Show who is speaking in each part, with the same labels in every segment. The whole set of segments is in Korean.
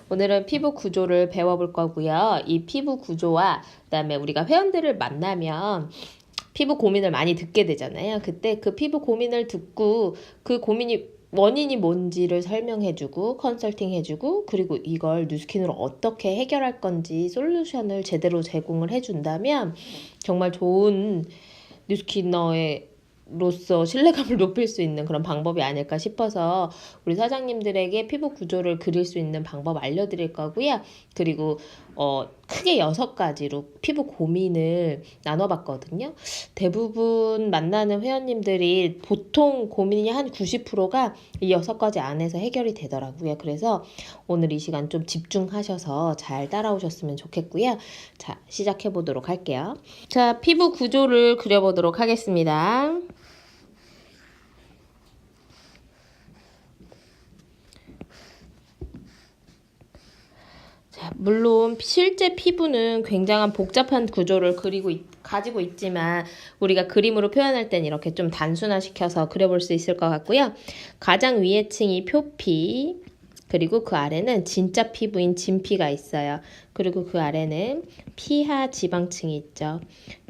Speaker 1: 오늘은 피부 구조를 배워볼 거고요. 이 피부 구조와 그다음에 우리가 회원들을 만나면 피부 고민을 많이 듣게 되잖아요. 그때 그 피부 고민을 듣고 그 고민이 원인이 뭔지를 설명해주고 컨설팅해주고 그리고 이걸 뉴스킨으로 어떻게 해결할 건지 솔루션을 제대로 제공을 해준다면 정말 좋은 뉴스키너의 로서 신뢰감을 높일 수 있는 그런 방법이 아닐까 싶어서 우리 사장님들에게 피부 구조를 그릴 수 있는 방법 알려드릴 거고요. 그리고 크게 6가지로 피부 고민을 나눠봤거든요. 대부분 만나는 회원님들이 보통 고민이 한 90%가 이 6가지 안에서 해결이 되더라고요. 그래서 오늘 이 시간 좀 집중하셔서 잘 따라오셨으면 좋겠고요. 자, 시작해 보도록 할게요. 자, 피부 구조를 그려보도록 하겠습니다. 자, 물론 실제 피부는 굉장한 복잡한 구조를 가지고 있지만 우리가 그림으로 표현할 땐 이렇게 좀 단순화시켜서 그려볼 수 있을 것 같고요. 가장 위에 층이 표피, 그리고 그 아래는 진짜 피부인 진피가 있어요. 그리고 그 아래는 피하 지방층이 있죠.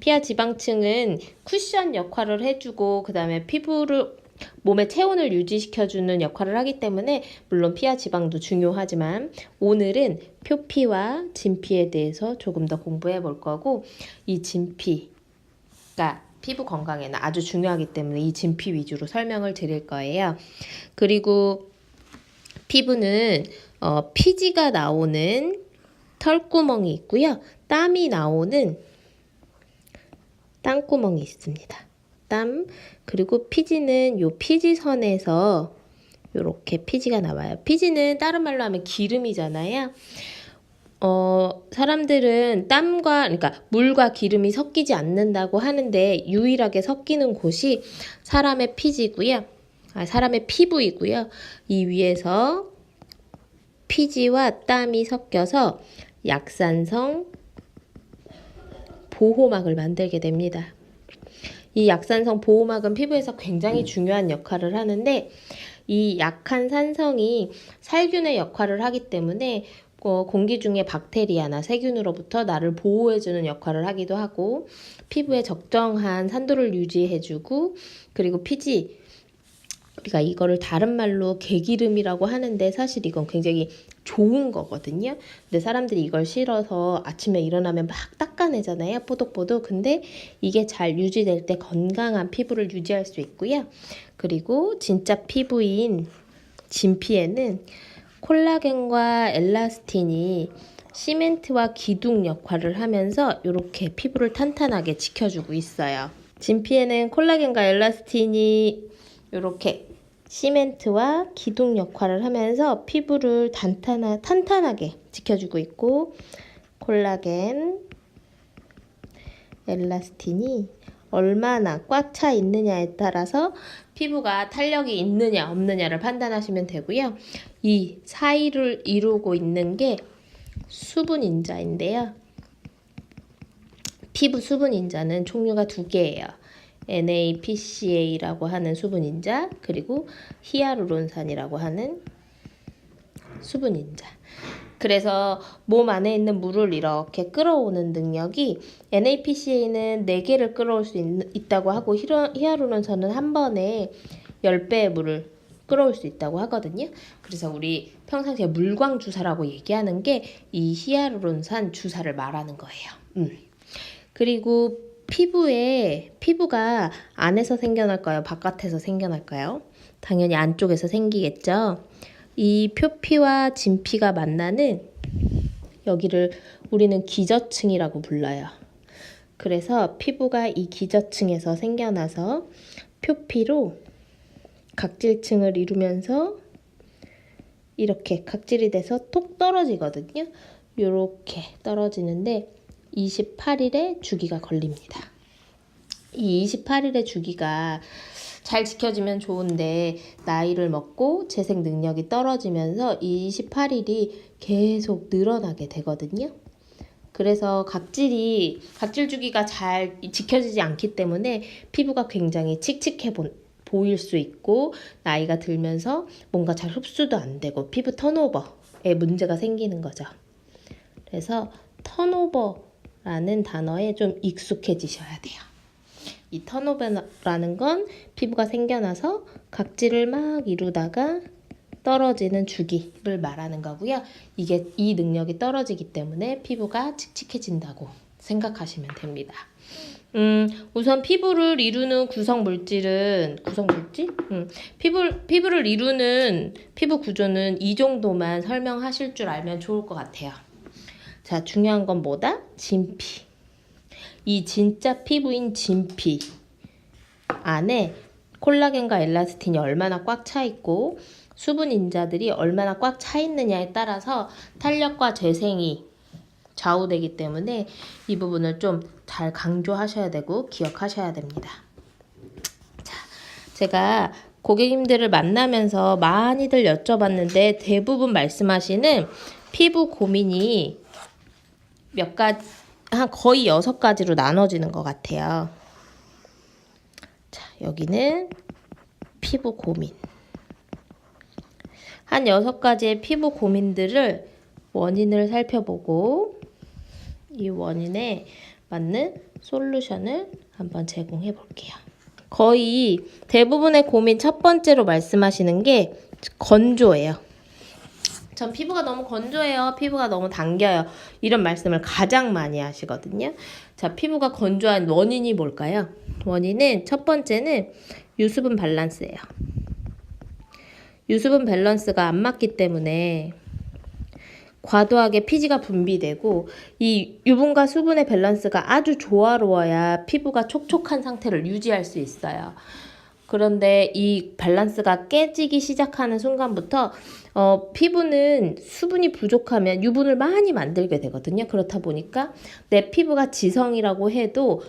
Speaker 1: 피하 지방층은 쿠션 역할을 해주고 그 다음에 몸의 체온을 유지시켜주는 역할을 하기 때문에 물론 피하 지방도 중요하지만 오늘은 표피와 진피에 대해서 조금 더 공부해 볼 거고 이 진피가 피부 건강에는 아주 중요하기 때문에 이 진피 위주로 설명을 드릴 거예요. 그리고 피부는 피지가 나오는 털구멍이 있고요. 땀이 나오는 땀구멍이 있습니다. 땀, 그리고 피지는 요 피지선에서 요렇게 피지가 나와요. 피지는 다른 말로 하면 기름이잖아요. 사람들은 그러니까 물과 기름이 섞이지 않는다고 하는데 유일하게 섞이는 곳이 사람의 피지고요. 사람의 피부이고요. 이 위에서 피지와 땀이 섞여서 약산성 보호막을 만들게 됩니다. 이 약산성 보호막은 피부에서 굉장히 중요한 역할을 하는데 이 약한 산성이 살균의 역할을 하기 때문에 공기 중에 박테리아나 세균으로부터 나를 보호해주는 역할을 하기도 하고 피부에 적정한 산도를 유지해주고 그리고 피지 우리가 이거를 다른 말로 개기름이라고 하는데 사실 이건 굉장히 좋은 거거든요. 근데 사람들이 이걸 싫어서 아침에 일어나면 막 닦아내잖아요. 뽀독뽀독. 근데 이게 잘 유지될 때 건강한 피부를 유지할 수 있고요. 그리고 진짜 피부인 진피에는 콜라겐과 엘라스틴이 시멘트와 기둥 역할을 하면서 이렇게 피부를 탄탄하게 지켜주고 있어요. 진피에는 콜라겐과 엘라스틴이 이렇게 시멘트와 기둥 역할을 하면서 피부를 탄탄하게 지켜주고 있고 콜라겐, 엘라스틴이 얼마나 꽉 차 있느냐에 따라서 피부가 탄력이 있느냐 없느냐를 판단하시면 되고요. 이 사이를 이루고 있는 게 수분인자인데요. 피부 수분인자는 종류가 2개예요. NAPCA라고 하는 수분인자 그리고 히아루론산이라고 하는 수분인자. 그래서 몸 안에 있는 물을 이렇게 끌어오는 능력이 NAPCA는 4개를 끌어올 수 있다고 하고 히아루론산은 한 번에 10배의 물을 끌어올 수 있다고 하거든요. 그래서 우리 평상시에 물광 주사라고 얘기하는 게 이 히아루론산 주사를 말하는 거예요. 그리고 피부가 안에서 생겨날까요? 바깥에서 생겨날까요? 당연히 안쪽에서 생기겠죠. 이 표피와 진피가 만나는 여기를 우리는 기저층이라고 불러요. 그래서 피부가 이 기저층에서 생겨나서 표피로 각질층을 이루면서 이렇게 각질이 돼서 톡 떨어지거든요. 이렇게 떨어지는데 28일의 주기가 걸립니다. 이 28일의 주기가 잘 지켜지면 좋은데 나이를 먹고 재생 능력이 떨어지면서 이 28일이 계속 늘어나게 되거든요. 그래서 각질 주기가 잘 지켜지지 않기 때문에 피부가 굉장히 칙칙해 보일 수 있고 나이가 들면서 뭔가 잘 흡수도 안 되고 피부 턴오버에 문제가 생기는 거죠. 그래서 턴오버라는 단어에 좀 익숙해지셔야 돼요. 이 턴오버라는 건 피부가 생겨나서 각질을 막 이루다가 떨어지는 주기를 말하는 거고요. 이 능력이 떨어지기 때문에 피부가 칙칙해진다고 생각하시면 됩니다. 우선 피부를 이루는 피부를 이루는 피부 구조는 이 정도만 설명하실 줄 알면 좋을 것 같아요. 자, 중요한 건 뭐다? 진피. 이 진짜 피부인 진피 안에 콜라겐과 엘라스틴이 얼마나 꽉 차 있고 수분 인자들이 얼마나 꽉 차 있느냐에 따라서 탄력과 재생이 좌우되기 때문에 이 부분을 좀 잘 강조하셔야 되고 기억하셔야 됩니다. 자, 제가 고객님들을 만나면서 많이들 여쭤봤는데 대부분 말씀하시는 피부 고민이 몇 가지, 거의 6가지로 나눠지는 것 같아요. 자, 여기는 피부 고민. 한 6가지의 피부 고민들을 원인을 살펴보고 이 원인에 맞는 솔루션을 한번 제공해 볼게요. 거의 대부분의 고민 첫 번째로 말씀하시는 게 건조예요. 전 피부가 너무 건조해요. 피부가 너무 당겨요. 이런 말씀을 가장 많이 하시거든요. 자, 피부가 건조한 원인이 뭘까요? 원인은 첫 번째는 유수분 밸런스예요. 유수분 밸런스가 안 맞기 때문에 과도하게 피지가 분비되고 이 유분과 수분의 밸런스가 아주 조화로워야 피부가 촉촉한 상태를 유지할 수 있어요. 그런데 이 밸런스가 깨지기 시작하는 순간부터 피부는 수분이 부족하면 유분을 많이 만들게 되거든요. 그렇다 보니까 내 피부가 지성이라고 해도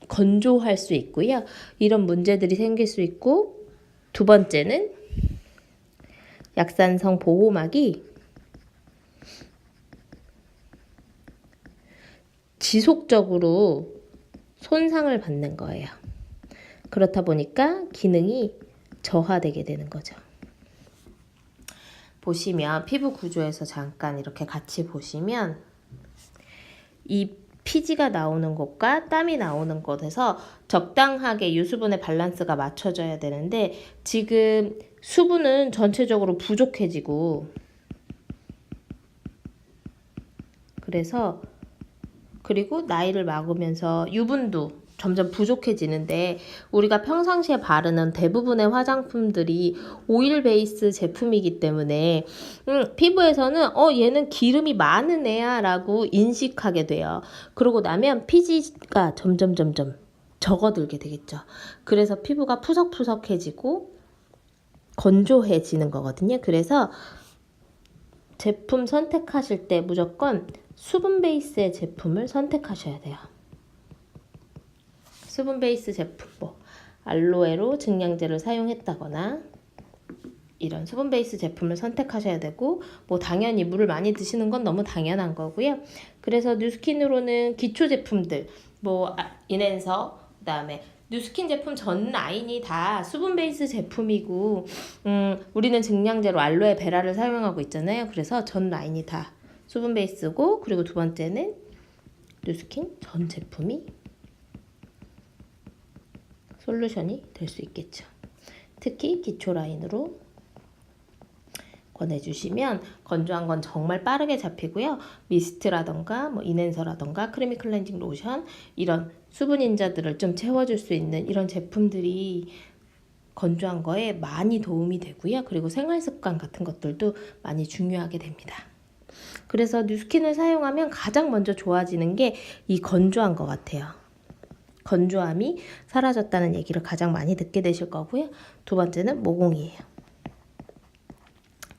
Speaker 1: 건조할 수 있고요. 이런 문제들이 생길 수 있고, 두 번째는 약산성 보호막이 지속적으로 손상을 받는 거예요. 그렇다 보니까 기능이 저하되게 되는 거죠. 보시면 피부 구조에서 잠깐 이렇게 같이 보시면 이 피지가 나오는 곳과 땀이 나오는 곳에서 적당하게 유수분의 밸런스가 맞춰져야 되는데 지금 수분은 전체적으로 부족해지고 그리고 나이를 먹으면서 유분도 점점 부족해지는데 우리가 평상시에 바르는 대부분의 화장품들이 오일 베이스 제품이기 때문에 피부에서는 얘는 기름이 많은 애야 라고 인식하게 돼요. 그러고 나면 피지가 점점 적어들게 되겠죠. 그래서 피부가 푸석푸석해지고 건조해지는 거거든요. 그래서 제품 선택하실 때 무조건 수분 베이스의 제품을 선택하셔야 돼요. 수분 베이스 제품, 알로에로 증량제를 사용했다거나 이런 수분 베이스 제품을 선택하셔야 되고, 당연히 물을 많이 드시는 건 너무 당연한 거고요. 그래서 뉴스킨으로는 기초 제품들, 인앤서, 그다음에 뉴스킨 제품 전 라인이 다 수분 베이스 제품이고, 우리는 증량제로 알로에 베라를 사용하고 있잖아요. 그래서 전 라인이 다 수분 베이스고, 그리고 두 번째는 뉴스킨 전 제품이 솔루션이 될 수 있겠죠. 특히 기초 라인으로 권해주시면 건조한 건 정말 빠르게 잡히고요. 미스트라던가 인앤서라던가 크리미 클렌징 로션, 이런 수분 인자들을 좀 채워줄 수 있는 이런 제품들이 건조한 거에 많이 도움이 되고요. 그리고 생활 습관 같은 것들도 많이 중요하게 됩니다. 그래서 뉴스킨을 사용하면 가장 먼저 좋아지는 게 이 건조한 것 같아요. 건조함이 사라졌다는 얘기를 가장 많이 듣게 되실 거고요. 두 번째는 모공이에요.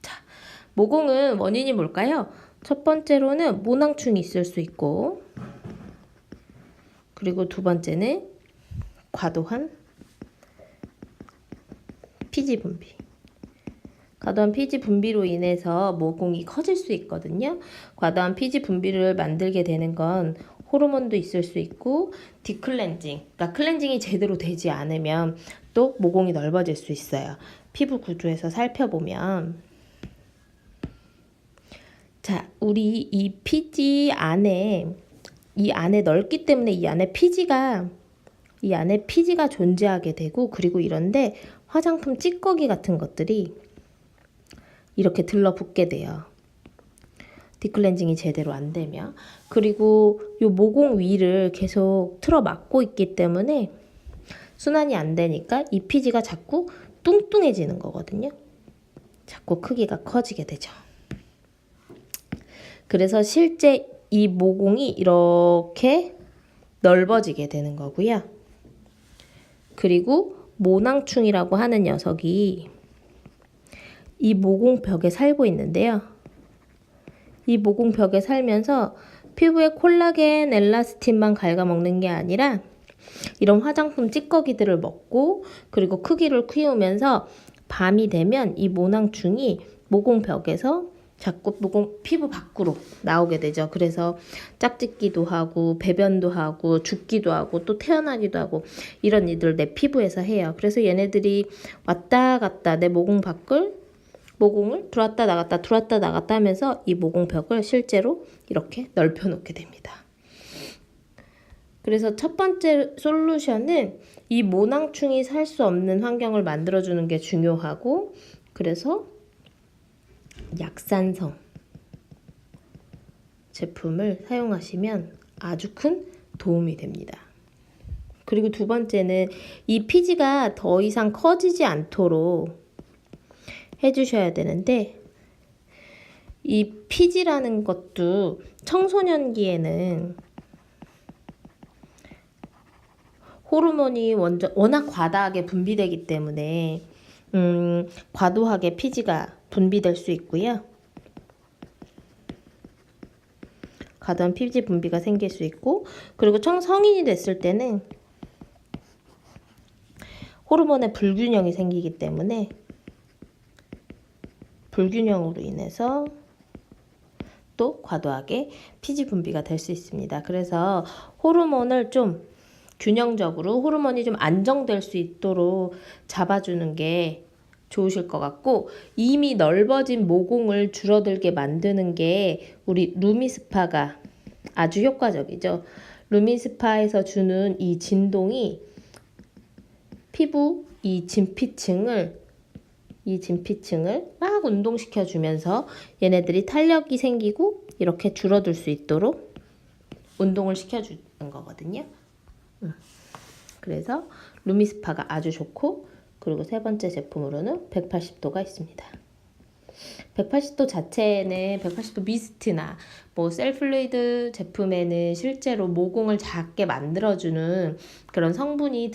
Speaker 1: 자, 모공은 원인이 뭘까요? 첫 번째로는 모낭충이 있을 수 있고, 그리고 두 번째는 과도한 피지 분비. 과도한 피지 분비로 인해서 모공이 커질 수 있거든요. 과도한 피지 분비를 만들게 되는 건 호르몬도 있을 수 있고 디클렌징, 그러니까 클렌징이 제대로 되지 않으면 또 모공이 넓어질 수 있어요. 피부 구조에서 살펴보면 자, 우리 이 피지 안에 넓기 때문에 이 안에 피지가 존재하게 되고, 그리고 이런데 화장품 찌꺼기 같은 것들이 이렇게 들러붙게 돼요. 디클렌징이 제대로 안 되면. 그리고 이 모공 위를 계속 틀어 막고 있기 때문에 순환이 안 되니까 이 피지가 자꾸 뚱뚱해지는 거거든요. 자꾸 크기가 커지게 되죠. 그래서 실제 이 모공이 이렇게 넓어지게 되는 거고요. 그리고 모낭충이라고 하는 녀석이 이 모공벽에 살고 있는데요. 이 모공벽에 살면서 피부에 콜라겐, 엘라스틴만 갉아먹는 게 아니라 이런 화장품 찌꺼기들을 먹고, 그리고 크기를 키우면서 밤이 되면 이 모낭충이 모공벽에서 자꾸 피부 밖으로 나오게 되죠. 그래서 짝짓기도 하고 배변도 하고 죽기도 하고 또 태어나기도 하고 이런 일들 내 피부에서 해요. 그래서 얘네들이 왔다 갔다 내 모공을 들어왔다 나갔다 하면서 이 모공벽을 실제로 이렇게 넓혀 놓게 됩니다. 그래서 첫 번째 솔루션은 이 모낭충이 살 수 없는 환경을 만들어주는 게 중요하고, 그래서 약산성 제품을 사용하시면 아주 큰 도움이 됩니다. 그리고 두 번째는 이 피지가 더 이상 커지지 않도록 해주셔야 되는데, 이 피지라는 것도 청소년기에는 호르몬이 워낙 과다하게 분비되기 때문에 과도하게 피지가 분비될 수 있고요. 과도한 피지 분비가 생길 수 있고, 그리고 성인이 됐을 때는 호르몬의 불균형이 생기기 때문에 불균형으로 인해서 또 과도하게 피지 분비가 될 수 있습니다. 그래서 호르몬을 좀 균형적으로, 호르몬이 좀 안정될 수 있도록 잡아주는 게 좋으실 것 같고, 이미 넓어진 모공을 줄어들게 만드는 게 우리 루미스파가 아주 효과적이죠. 루미스파에서 주는 이 진동이 피부 이 진피층을 막 운동시켜 주면서 얘네들이 탄력이 생기고 이렇게 줄어들 수 있도록 운동을 시켜주는 거거든요. 그래서 루미스파가 아주 좋고, 그리고 세 번째 제품으로는 180도가 있습니다. 180도 자체에는 180도 미스트나 뭐 셀플루이드 제품에는 실제로 모공을 작게 만들어주는 그런 성분이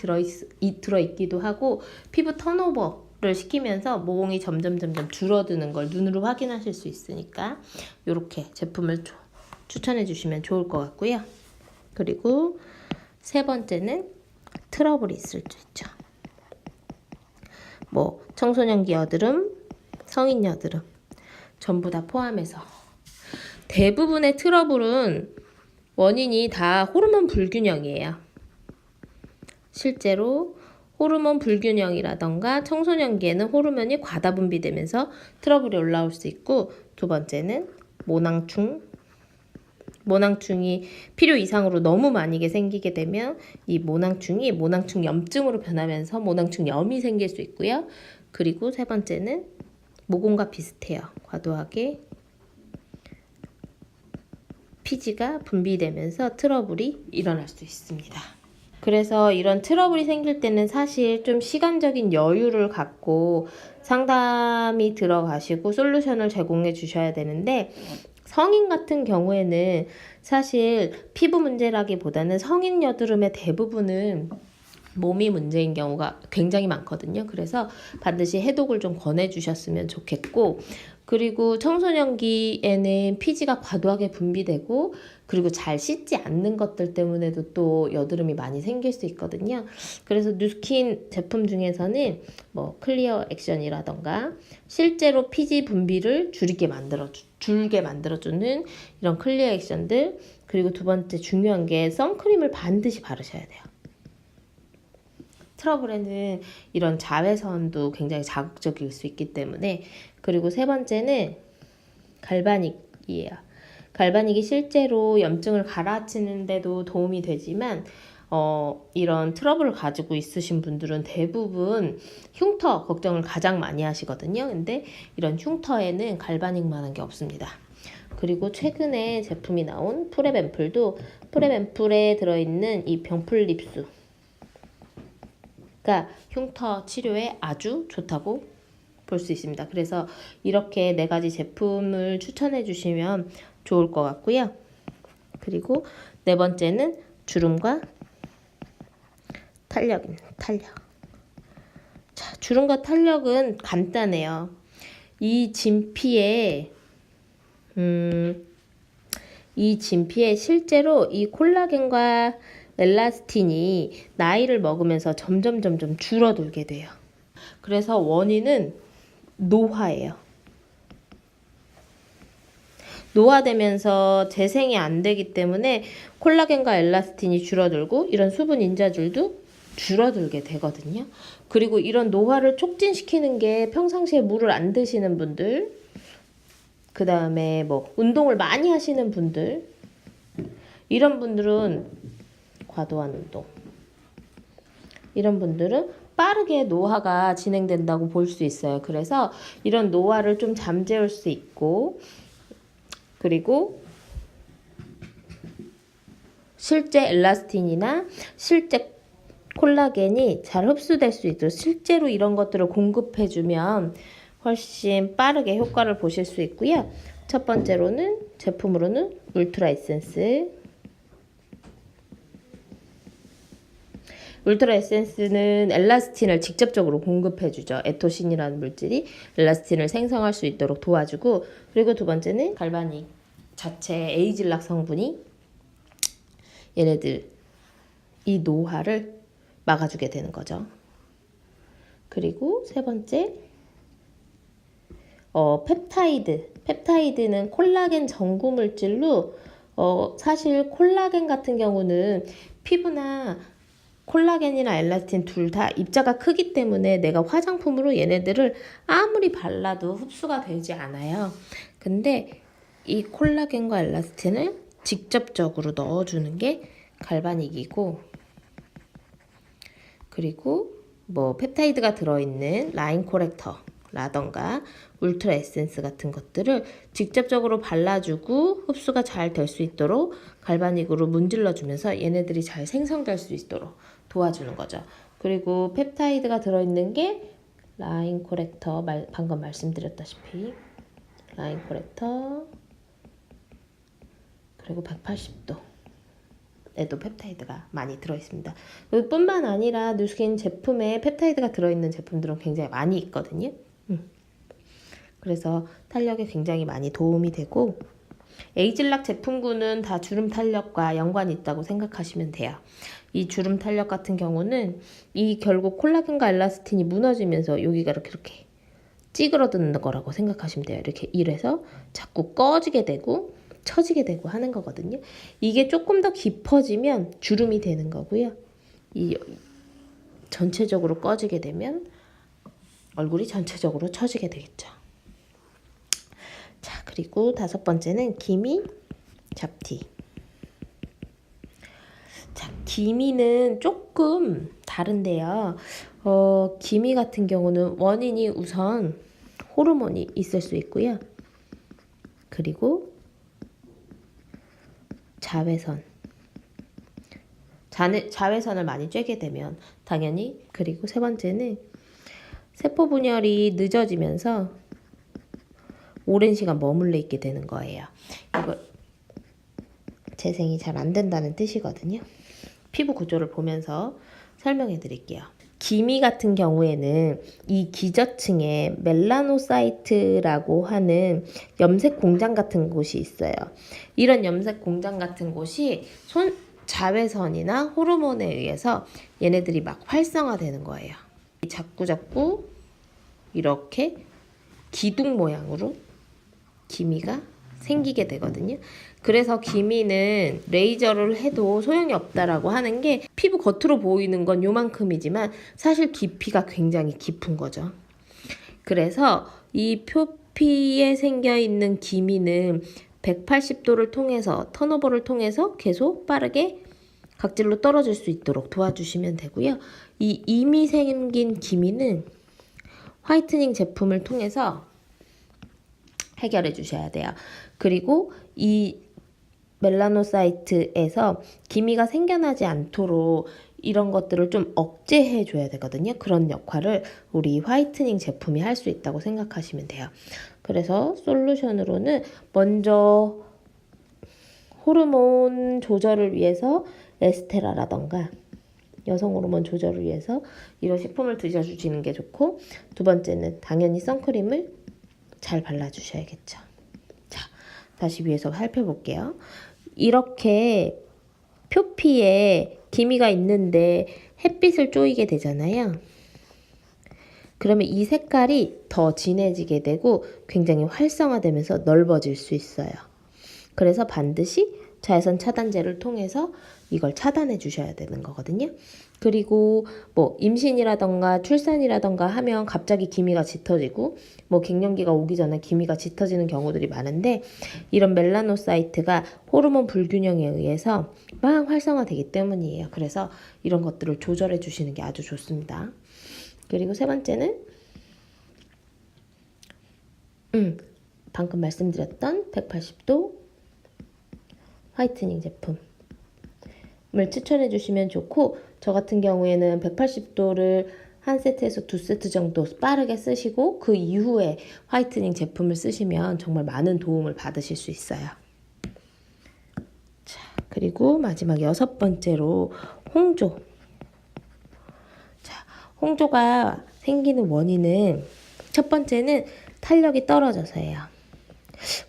Speaker 1: 들어있기도 하고, 피부 턴오버를 시키면서 모공이 점점 줄어드는 걸 눈으로 확인하실 수 있으니까 이렇게 제품을 추천해 주시면 좋을 것 같고요. 그리고 세 번째는 트러블이 있을 수 있죠. 뭐 청소년기 여드름, 성인 여드름 전부 다 포함해서 대부분의 트러블은 원인이 다 호르몬 불균형이에요. 실제로 호르몬 불균형이라던가 청소년기에는 호르몬이 과다 분비되면서 트러블이 올라올 수 있고, 두 번째는 모낭충이 필요 이상으로 너무 많이 생기게 되면 이 모낭충이 모낭충염증으로 변하면서 모낭충염이 생길 수 있고요. 그리고 세 번째는 모공과 비슷해요. 과도하게 피지가 분비되면서 트러블이 일어날 수 있습니다. 그래서 이런 트러블이 생길 때는 사실 좀 시간적인 여유를 갖고 상담이 들어가시고 솔루션을 제공해 주셔야 되는데, 성인 같은 경우에는 사실 피부 문제라기보다는 성인 여드름의 대부분은 몸이 문제인 경우가 굉장히 많거든요. 그래서 반드시 해독을 좀 권해주셨으면 좋겠고, 그리고 청소년기에는 피지가 과도하게 분비되고 그리고 잘 씻지 않는 것들 때문에도 또 여드름이 많이 생길 수 있거든요. 그래서 뉴스킨 제품 중에서는 뭐 클리어 액션이라던가 실제로 피지 분비를 줄게 만들어주는 이런 클리어 액션들, 그리고 두 번째 중요한 게 선크림을 반드시 바르셔야 돼요. 트러블에는 이런 자외선도 굉장히 자극적일 수 있기 때문에. 그리고 세 번째는 갈바닉이에요. 갈바닉이 실제로 염증을 가라앉히는 데도 도움이 되지만 이런 트러블을 가지고 있으신 분들은 대부분 흉터 걱정을 가장 많이 하시거든요. 근데 이런 흉터에는 갈바닉만한 게 없습니다. 그리고 최근에 제품이 나온 프랩앰플도 프랩앰플에 들어있는 이 병풀 립수가 흉터 치료에 아주 좋다고 볼 수 있습니다. 그래서 이렇게 4가지 제품을 추천해 주시면 좋을 것 같고요. 그리고 4번째는 주름과 탄력입니다. 탄력. 자, 주름과 탄력은 간단해요. 이 진피에 실제로 이 콜라겐과 엘라스틴이 나이를 먹으면서 점점 줄어들게 돼요. 그래서 원인은 노화예요. 노화되면서 재생이 안 되기 때문에 콜라겐과 엘라스틴이 줄어들고 이런 수분 인자줄도 줄어들게 되거든요. 그리고 이런 노화를 촉진시키는 게 평상시에 물을 안 드시는 분들, 그 다음에 뭐 운동을 많이 하시는 분들, 이런 분들은 과도한 운동, 이런 분들은 빠르게 노화가 진행된다고 볼 수 있어요. 그래서 이런 노화를 좀 잠재울 수 있고, 그리고 실제 엘라스틴이나 실제 콜라겐이 잘 흡수될 수 있도록 실제로 이런 것들을 공급해주면 훨씬 빠르게 효과를 보실 수 있고요. 첫 번째로는 제품으로는 울트라 에센스. 울트라 에센스는 엘라스틴을 직접적으로 공급해주죠. 에토신이라는 물질이 엘라스틴을 생성할 수 있도록 도와주고, 그리고 두 번째는 갈바닉 자체 에이즐락 성분이 얘네들 이 노화를 막아주게 되는 거죠. 그리고 세 번째 펩타이드는 콜라겐 전구 물질로 사실 콜라겐 같은 경우는 피부나 콜라겐이나 엘라스틴 둘 다 입자가 크기 때문에 내가 화장품으로 얘네들을 아무리 발라도 흡수가 되지 않아요. 근데 이 콜라겐과 엘라스틴을 직접적으로 넣어주는 게 갈바닉이고, 그리고 뭐 펩타이드가 들어있는 라인 코렉터라던가 울트라 에센스 같은 것들을 직접적으로 발라주고 흡수가 잘 될 수 있도록 갈바닉으로 문질러주면서 얘네들이 잘 생성될 수 있도록 도와주는 거죠. 그리고 펩타이드가 들어있는 게 라인 코렉터, 방금 말씀드렸다시피 라인 코렉터, 그리고 180도 에도 펩타이드가 많이 들어있습니다. 뿐만 아니라 뉴스킨 제품에 펩타이드가 들어있는 제품들은 굉장히 많이 있거든요. 그래서 탄력에 굉장히 많이 도움이 되고, 에이즐락 제품군은 다 주름 탄력과 연관이 있다고 생각하시면 돼요. 이 주름 탄력 같은 경우는 이 결국 콜라겐과 엘라스틴이 무너지면서 여기가 이렇게 찌그러드는 거라고 생각하시면 돼요. 이렇게 이래서 자꾸 꺼지게 되고 처지게 되고 하는 거거든요. 이게 조금 더 깊어지면 주름이 되는 거고요. 이 전체적으로 꺼지게 되면 얼굴이 전체적으로 처지게 되겠죠. 자, 그리고 5번째는 기미 잡티. 자, 기미는 조금 다른데요. 기미 같은 경우는 원인이 우선 호르몬이 있을 수 있고요. 그리고 자외선을 많이 쬐게 되면 당연히, 그리고 세 번째는 세포 분열이 늦어지면서 오랜 시간 머물러 있게 되는 거예요. 이거 재생이 잘 안 된다는 뜻이거든요. 피부 구조를 보면서 설명해 드릴게요. 기미 같은 경우에는 이 기저층에 멜라노사이트라고 하는 염색 공장 같은 곳이 있어요. 이런 염색 공장 같은 곳이 자외선이나 호르몬에 의해서 얘네들이 막 활성화되는 거예요. 자꾸자꾸 이렇게 기둥 모양으로 기미가 생기게 되거든요. 그래서 기미는 레이저를 해도 소용이 없다라고 하는 게 피부 겉으로 보이는 건 요만큼이지만 사실 깊이가 굉장히 깊은 거죠. 그래서 이 표피에 생겨 있는 기미는 180도를 통해서 턴오버를 통해서 계속 빠르게 각질로 떨어질 수 있도록 도와주시면 되고요. 이 이미 생긴 기미는 화이트닝 제품을 통해서 해결해 주셔야 돼요. 그리고 이 멜라노사이트에서 기미가 생겨나지 않도록 이런 것들을 좀 억제해 줘야 되거든요. 그런 역할을 우리 화이트닝 제품이 할 수 있다고 생각하시면 돼요. 그래서 솔루션으로는 먼저 호르몬 조절을 위해서 에스테라라던가 여성 호르몬 조절을 위해서 이런 식품을 드셔주시는 게 좋고, 두 번째는 당연히 선크림을 잘 발라주셔야겠죠. 자, 다시 위에서 살펴볼게요. 이렇게 표피에 기미가 있는데 햇빛을 쬐이게 되잖아요. 그러면 이 색깔이 더 진해지게 되고 굉장히 활성화되면서 넓어질 수 있어요. 그래서 반드시 자외선 차단제를 통해서 이걸 차단해 주셔야 되는 거거든요. 그리고 뭐 임신이라던가 출산이라던가 하면 갑자기 기미가 짙어지고 뭐 갱년기가 오기 전에 기미가 짙어지는 경우들이 많은데, 이런 멜라노사이트가 호르몬 불균형에 의해서 막 활성화되기 때문이에요. 그래서 이런 것들을 조절해 주시는 게 아주 좋습니다. 그리고 세 번째는 방금 말씀드렸던 180도 화이트닝 제품을 추천해 주시면 좋고, 저 같은 경우에는 180도를 한 세트에서 두 세트 정도 빠르게 쓰시고 그 이후에 화이트닝 제품을 쓰시면 정말 많은 도움을 받으실 수 있어요. 자, 그리고 마지막 6번째로 홍조. 자, 홍조가 생기는 원인은 첫 번째는 탄력이 떨어져서예요.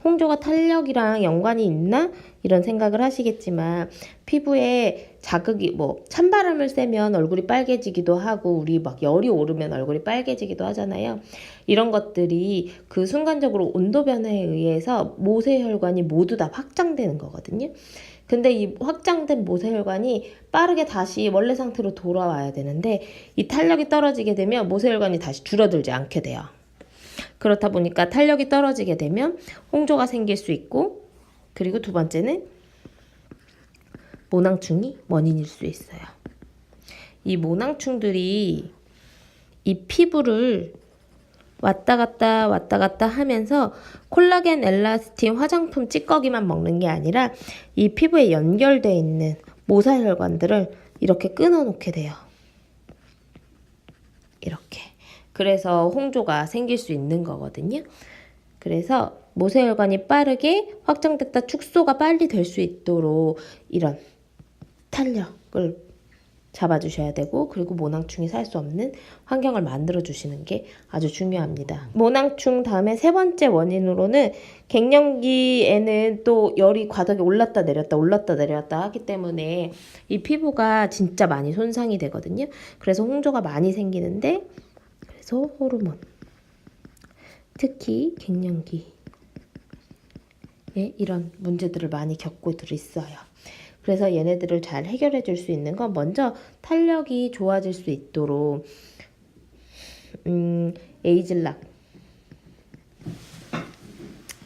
Speaker 1: 홍조가 탄력이랑 연관이 있나? 이런 생각을 하시겠지만, 피부에 자극이 뭐 찬바람을 쐬면 얼굴이 빨개지기도 하고 우리 막 열이 오르면 얼굴이 빨개지기도 하잖아요. 이런 것들이 그 순간적으로 온도 변화에 의해서 모세혈관이 모두 다 확장되는 거거든요. 근데 이 확장된 모세혈관이 빠르게 다시 원래 상태로 돌아와야 되는데, 이 탄력이 떨어지게 되면 모세혈관이 다시 줄어들지 않게 돼요. 그렇다 보니까 탄력이 떨어지게 되면 홍조가 생길 수 있고, 그리고 두 번째는 모낭충이 원인일 수 있어요. 이 모낭충들이 이 피부를 왔다 갔다 하면서 콜라겐, 엘라스틴, 화장품 찌꺼기만 먹는 게 아니라 이 피부에 연결되어 있는 모사혈관들을 이렇게 끊어놓게 돼요. 이렇게. 그래서 홍조가 생길 수 있는 거거든요. 그래서 모세혈관이 빠르게 확장됐다 축소가 빨리 될 수 있도록 이런 탄력을 잡아주셔야 되고, 그리고 모낭충이 살 수 없는 환경을 만들어 주시는 게 아주 중요합니다. 모낭충 다음에 세 번째 원인으로는 갱년기에는 또 열이 과다하게 올랐다 내렸다 하기 때문에 이 피부가 진짜 많이 손상이 되거든요. 그래서 홍조가 많이 생기는데, 그래서 호르몬, 특히 갱년기에 이런 문제들을 많이 겪고들 있어요. 그래서 얘네들을 잘 해결해 줄 수 있는 건 먼저 탄력이 좋아질 수 있도록 에이즐락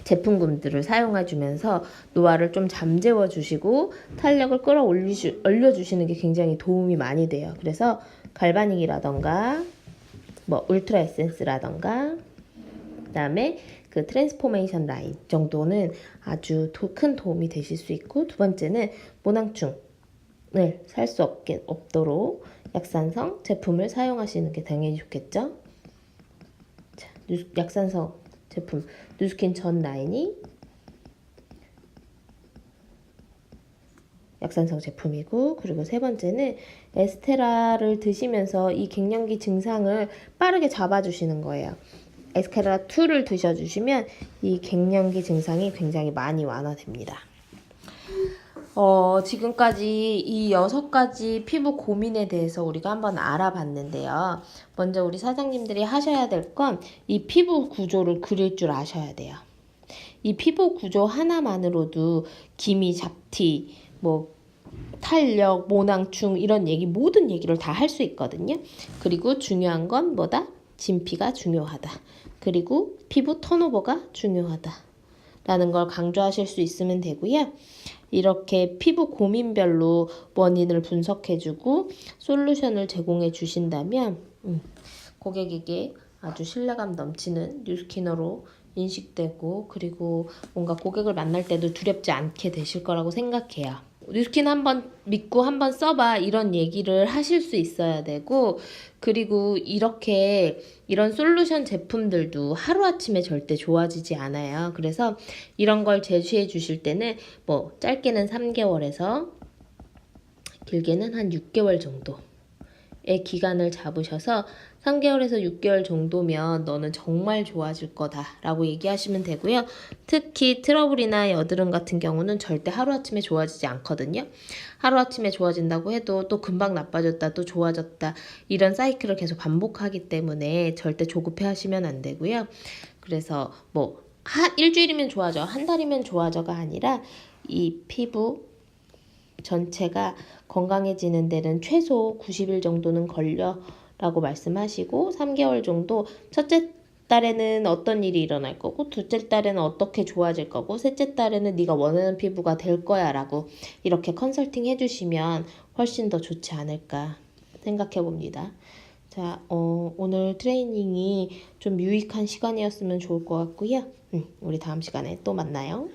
Speaker 1: 제품군들을 사용해 주면서 노화를 좀 잠재워 주시고 탄력을 끌어올려 주시는 게 굉장히 도움이 많이 돼요. 그래서 갈바닉이라던가 뭐 울트라 에센스라던가 그다음에 그 트랜스포메이션 라인 정도는 아주 큰 도움이 되실 수 있고, 두 번째는 모낭충을 살 수 없도록 약산성 제품을 사용하시는 게 당연히 좋겠죠. 자, 약산성 제품 누스킨 전 라인이 약산성 제품이고, 그리고 세 번째는 에스테라를 드시면서 이 갱년기 증상을 빠르게 잡아주시는 거예요. 에스테라 2를 드셔주시면 이 갱년기 증상이 굉장히 많이 완화됩니다. 지금까지 이 6가지 피부 고민에 대해서 우리가 한번 알아봤는데요. 먼저 우리 사장님들이 하셔야 될 건 이 피부 구조를 그릴 줄 아셔야 돼요. 이 피부 구조 하나만으로도 기미, 잡티, 탄력, 모낭충 이런 모든 얘기를 다 할 수 있거든요. 그리고 중요한 건 뭐다? 진피가 중요하다. 그리고 피부 턴오버가 중요하다. 라는 걸 강조하실 수 있으면 되고요. 이렇게 피부 고민별로 원인을 분석해주고 솔루션을 제공해 주신다면 고객에게 아주 신뢰감 넘치는 뉴스키너로 인식되고, 그리고 뭔가 고객을 만날 때도 두렵지 않게 되실 거라고 생각해요. 뉴스킨 한번 믿고 한번 써봐 이런 얘기를 하실 수 있어야 되고, 그리고 이런 솔루션 제품들도 하루아침에 절대 좋아지지 않아요. 그래서 이런 걸 제시해 주실 때는 짧게는 3개월에서 길게는 한 6개월 정도의 기간을 잡으셔서 3개월에서 6개월 정도면 너는 정말 좋아질 거다 라고 얘기하시면 되고요. 특히 트러블이나 여드름 같은 경우는 절대 하루아침에 좋아지지 않거든요. 하루아침에 좋아진다고 해도 또 금방 나빠졌다 또 좋아졌다 이런 사이클을 계속 반복하기 때문에 절대 조급해 하시면 안 되고요. 그래서 일주일이면 좋아져, 한 달이면 좋아져가 아니라 이 피부 전체가 건강해지는 데는 최소 90일 정도는 걸려 라고 말씀하시고, 3개월 정도 첫째 달에는 어떤 일이 일어날 거고, 둘째 달에는 어떻게 좋아질 거고, 셋째 달에는 네가 원하는 피부가 될 거야 라고 이렇게 컨설팅 해주시면 훨씬 더 좋지 않을까 생각해 봅니다. 자, 오늘 트레이닝이 좀 유익한 시간이었으면 좋을 것 같고요. 우리 다음 시간에 또 만나요.